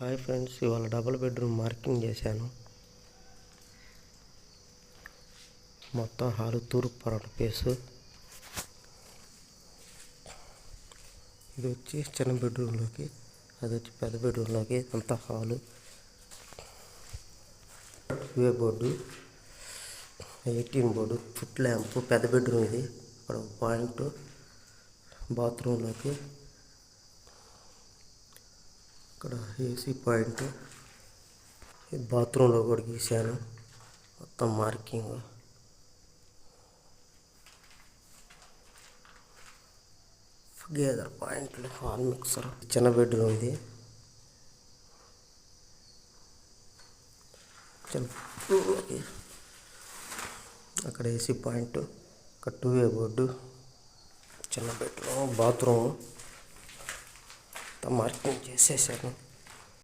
Hi friends, ఇవాళ double bedroom marking చేశాను. మొత్తం హాలు తూర్పు పడమట ఫేసు. ఇది వచ్చి చిన్న బెడ్రూమ్లోకి, అది వచ్చి పెద్ద బెడ్రూమ్లోకి. అంతా హాలు, వే బోర్డు, 18 బోర్డు, ఫుట్ ల్యాంపు. పెద్ద బెడ్రూమ్ ఇది. ఇక్కడ ఒక పాయింట్ బాత్రూంలోకి, ఇక్కడ ఏసీ పాయింట్. బాత్రూంలో కూడా గీశాను మొత్తం మార్కింగ్. గేదర్ పాయింట్లు, హాల్ మిక్సర్. చిన్న బెడ్రూమ్ ఇది. అక్కడ ఏసీ పాయింట్, అక్కడ 2-వే బోర్డు, చిన్న బెడ్రూమ్, బాత్రూమ్ మార్కింగ్ చేసేసాను.